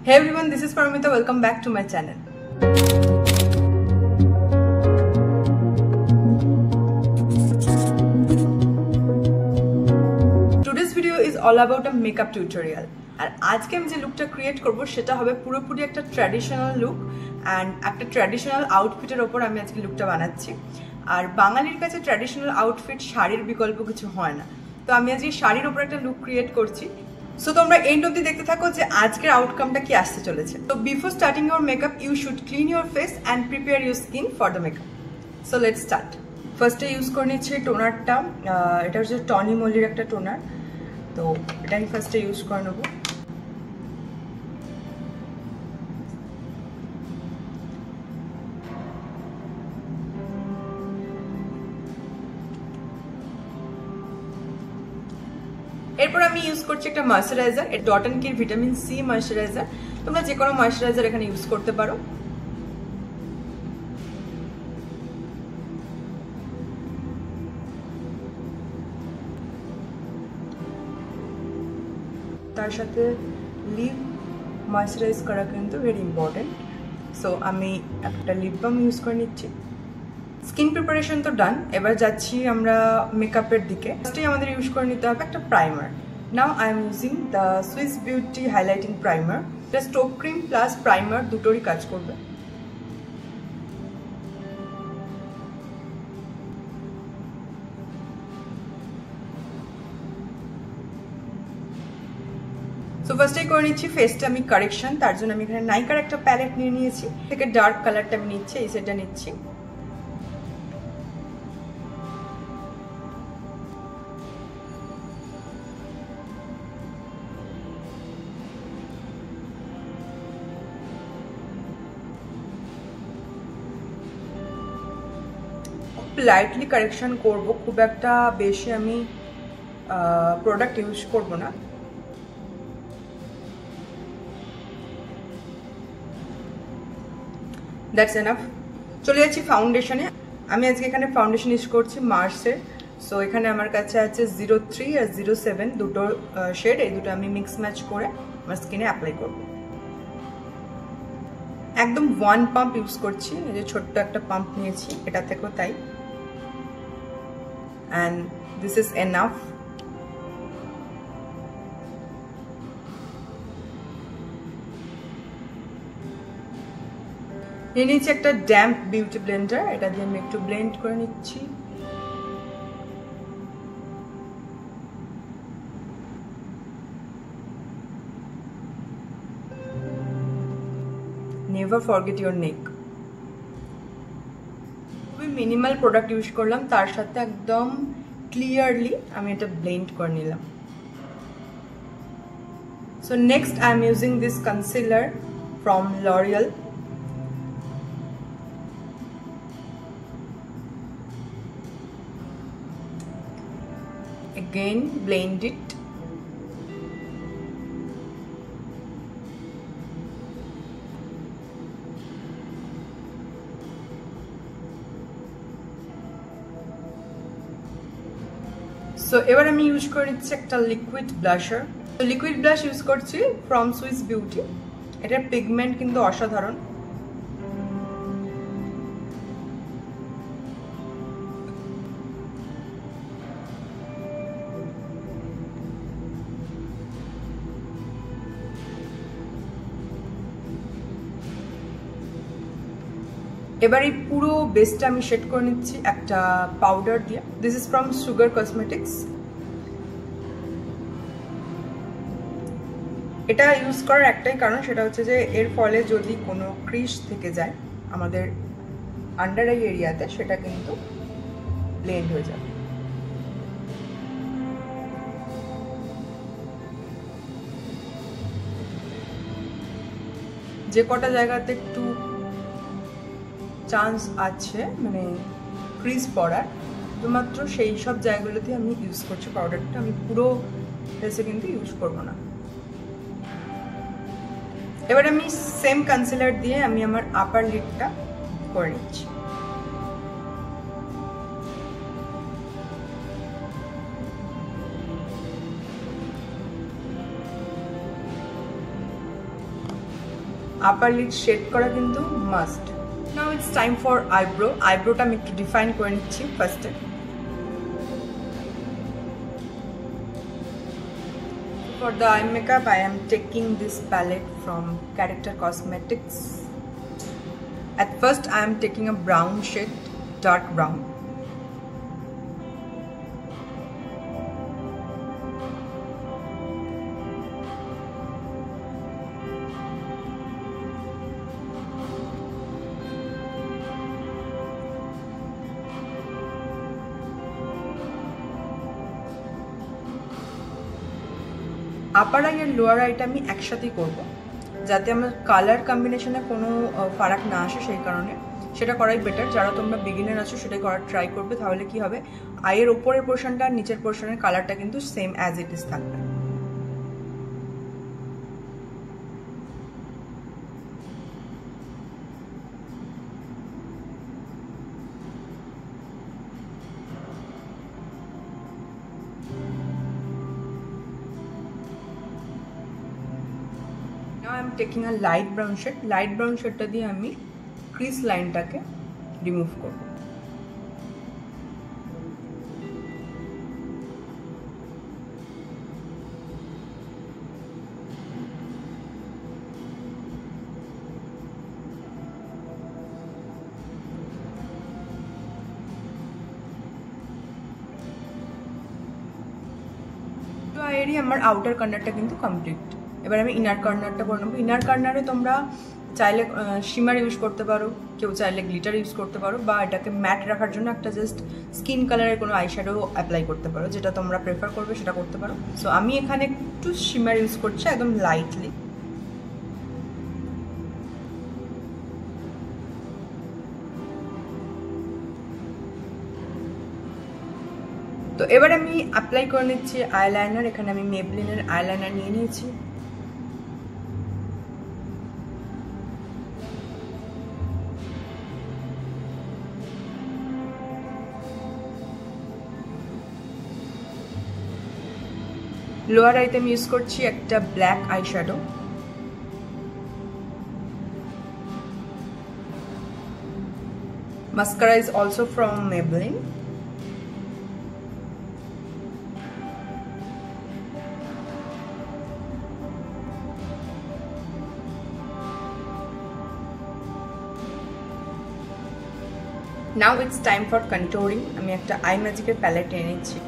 Hey everyone, this is Paramita. Welcome back to my channel. Today's video is all about a makeup tutorial. আর আজকে আমি যে লুকটা create করব সেটা হবে পুরোপুরি একটা ট্র্যাডিশনাল লুক এন্ড একটা ট্র্যাডিশনাল আউটফিটের উপর আমি আজকে লুকটা বানাচ্ছি। আর বাঙালির কাছে ট্র্যাডিশনাল আউটফিট শাড়ির বিকল্প কিছু হয় না, তো আমি আজকে শাড়ির উপর একটা লুক ক্রিয়েট করছি। সো তোমরা এন্ড অবধি দেখতে থাকো যে আজকের আউটকামটা কি আসতে চলেছে। তো before starting your makeup you should clean your face and prepare your skin for the makeup. So let's start. ফার্স্টে ইউজ করে নিচ্ছি টোনারটা। এটা হচ্ছে টনি মলির একটা টোনার, তো এটা আমি ফার্স্টে ইউজ করে নেবো। এরপর আমি ইউজ করছি একটা ময়শ্চারাইজার, ডট এন্ড কির ভিটামিন সি ময়শ্চারাইজার। তোমরা যে কোনো ময়শ্চারাইজার এখানে ইউজ করতে পারো। তার সাথে লিপ ময়শ্চারাইজ করা কিন্তু ভেরি ইম্পর্টেন্ট। সো আমি একটা লিপ বাম ইউজ করে নিচ্ছি। স্কিন প্রিপারেশন তো ডান, এবার যাচ্ছি আমরা মেকআপের দিকে। ফার্স্টেই আমাদের ইউজ করে নিতে হবে একটা primer. Now I am using the Swiss beauty highlighting primer. এটা স্টোভ ক্রিম প্লাস প্রাইমার দুটোরই কাজ করবে। সো ফার্স্টেই করে নিচ্ছি ফেসটা আমি কারেকশন। তার জন্য আমি এখানে নাইকার একটা প্যালেট নিয়ে নিয়েছি, থেকে ডার্ক কালারটা আমি নিচ্ছি, এই সেটটা নিচ্ছি। লাইটলি কারেকশন করব, খুব একটা বেশি আমি প্রোডাক্ট ইউজ করব না। That's enough. চলে যাচ্ছি ফাউন্ডেশনে। আমি আজকে এখানে ফাউন্ডেশন ইউজ করছি মার্সের। সো এখানে আমার কাছে আছে 03 আর 07 দুটো শেড, এই দুটো আমি মিক্স ম্যাচ করে আমার স্কিনে অ্যাপ্লাই করব। একদম ওয়ান পাম্প ইউজ করছি, এই যে ছোট্ট একটা পাম্প নিয়েছি, এটা থেকেও তাই। And this is enough. নিয়ে নিচ্ছি একটা ড্যাম্প বিউটি ব্লেন্ডার, এটা দিয়ে আমি একটু ব্লেন্ড করে নিচ্ছি। Never forget your neck. Minimal product use করলাম, তার সাথে একদম ক্লিয়ারলি আমি এটা ব্লেন্ড করে নিলাম। So next I am using this concealer from L'Oréal. Again blend it. So এবার আমি ইউজ করে নিচ্ছি একটা লিকুইড ব্লাশার। তো লিকুইড ব্লাশ ইউজ করছি ফ্রম সুইস বিউটি। এটার পিগমেন্ট কিন্তু অসাধারণ। এবার এই পুরো বেসটা আমি শেড করে নিচ্ছি একটা পাউডার দিয়ে। This is from sugar cosmetics. এটা ইউজ করার একটাই কারণ, সেটা হচ্ছে যে এর ফলে যদি কোনো ক্রিস থেকে যায় আমাদের আন্ডার আই এরিয়াতে, সেটা কিন্তু ব্লেন্ড হয়ে যাবে। যে কটা জায়গাতে একটু চান্স আছে মানে ক্রিজ পড়ার, শুধুমাত্র সেই সব জায়গাগুলোতে আমি ইউজ করছি পাউডারটা। আমি পুরো ফেসে কিন্তু ইউজ করবো না। এবার আমি সেম কনসিলার দিয়ে আমি আমার আপার লিডটা করে নিচ্ছি। আপার লিড শেড করা কিন্তু must. Now it's time for eyebrow. আইব্রোটা আমি একটু ডিফাইন করে নিচ্ছি ফার্স্টে। For the eye makeup, I am taking this palette from Character Cosmetics. At first, I am taking a brown shade, dark brown. Upper eye আর lower আইটা আমি একসাথেই করব, যাতে আমার কালার কম্বিনেশনে কোনো ফারাক না আসে, সেই কারণে সেটা করাই বেটার। যারা তোমরা বিগিনার আছো সেটাই করার ট্রাই করবে, তাহলে কি হবে আইয়ের ওপরের পোর্শনটা আর নিচের পোর্শনের কালারটা কিন্তু সেম অ্যাজ ইট ইজ থাকবে। Now I am taking a light brown shade. Light brown shade টা দিয়ে আমি ক্রিস লাইনটাকে রিমুভ করব। তো এরই আমার আউটার কর্নারটা কিন্তু কমপ্লিট। এবার আমি ইনার কর্নারটা করে নেবো। ইনার কর্নারে তোমরা চাইলে শিমার ইউজ করতে পারো, কেউ চাইলে গ্লিটার ইউজ করতে পারো, বা এটাকে ম্যাট রাখার জন্য একটা জাস্ট স্কিন কালারের কোনো আইশ্যাডো অ্যাপ্লাই করতে পারো, যেটা তোমরা প্রেফার করবে সেটা করতে পারো। সো আমি এখানে একটু শিমার ইউজ করছি একদম লাইটলি। তো এবার আমি অ্যাপ্লাই করে নিচ্ছি আইলাইনার। এখানে আমি মেবলিনের আইলাইনার নিয়ে নিয়েছি। লোয়ার আইতে আমি ইউজ করছি একটা black eyeshadow. Mascara is also from Maybelline. Now it's time for contouring. আমি একটা আই ম্যাজিকের প্যালেট নিয়ে নিচ্ছি।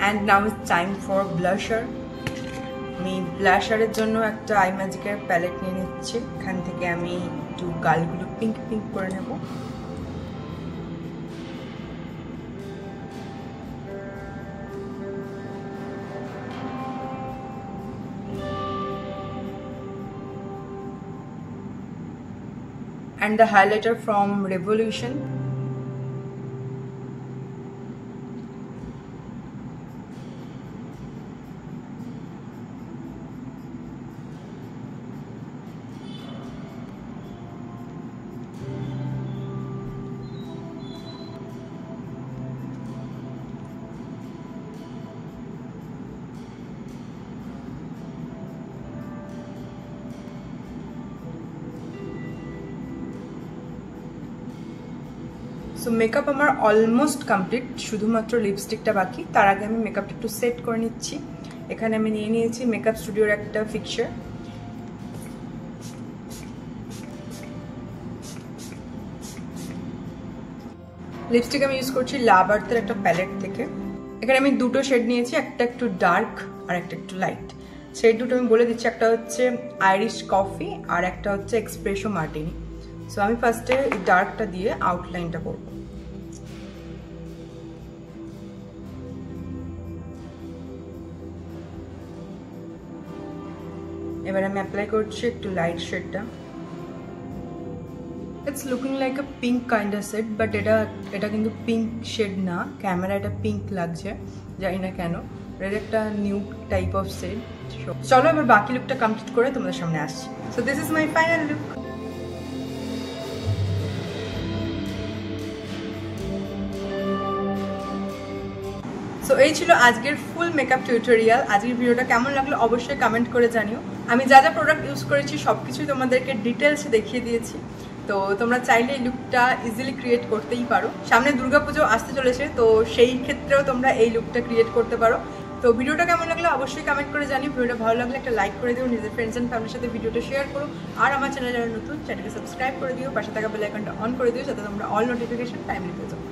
And now it's time for blusher. আমি ব্লাশারের জন্য একটা আই ম্যাজিকের প্যালেট নিয়ে নিচ্ছি। এখান থেকে আমি একটু গালগুলো পিঙ্ক পিঙ্ক করে নেব। And the highlighter from Revolution. So makeup আমার অলমোস্ট কমপ্লিট, শুধুমাত্র লিপস্টিকটা বাকি। তার আগে আমি মেকআপটা একটু সেট করে নিচ্ছি। এখানে আমি নিয়ে নিয়েছি মেকআপ স্টুডিওর একটা ফিক্সার। লিপস্টিক আমি ইউজ করছি লাভ আর্থের একটা প্যালেট থেকে। এখানে আমি দুটো শেড নিয়েছি, একটা একটু ডার্ক আর একটা একটু লাইট। শেড দুটো আমি বলে দিচ্ছি, একটা হচ্ছে আইরিশ কফি আর একটা হচ্ছে এক্সপ্রেসো মার্টিনি। সো আমি ফার্স্টে এই ডার্কটা দিয়ে আউটলাইনটা করব। এবার আমি অ্যাপ্লাই করছি একটু লাইট শেডটা। It's looking like a pink kind of shade, but এটা কিন্তু পিঙ্ক শেড না, ক্যামেরা এটা পিঙ্ক লাগছে, জানি না কেন। এটা একটা নিউ টাইপ অফ শেড। চলো এবার বাকি লুকটা কমপ্লিট করে তোমাদের সামনে আসছি। So this is my final look. So এই ছিল আজকের ফুল মেকআপ টিউটোরিয়াল। আজকের ভিডিওটা কেমন লাগলো অবশ্যই কমেন্ট করে জানিও। আমি যা যা প্রোডাক্ট ইউজ করেছি সব কিছুই তোমাদেরকে ডিটেলসে দেখিয়ে দিয়েছি। তো তোমরা চাইলে এই লুকটা ইজিলি ক্রিয়েট করতেই পারো। সামনে দুর্গাপুজো আসতে চলেছে, তো সেই ক্ষেত্রেও তোমরা এই লুকটা ক্রিয়েট করতে পারো। তো ভিডিওটা কেমন লাগলো অবশ্যই কমেন্ট করে জানিও। ভিডিওটা ভালো লাগলে একটা লাইক করে দিও, নিজের ফ্রেন্ডস অ্যান্ড ফ্যামিলির সাথে ভিডিওটা শেয়ার করো। আর আমার চ্যানেল যারা নতুন, চ্যানেলকে সাবস্ক্রাইব করে দিও, পাশে থাকা বেল আইকনটা অন করে দিও, যাতে তোমরা অল নোটিফিকেশন টাইমলি পেয়ে যাও।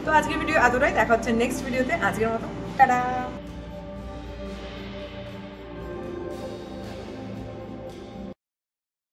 তো আজকের ভিডিও এতটাই, দেখা হচ্ছে নেক্সট ভিডিওতে। আজকের মতো টাটা।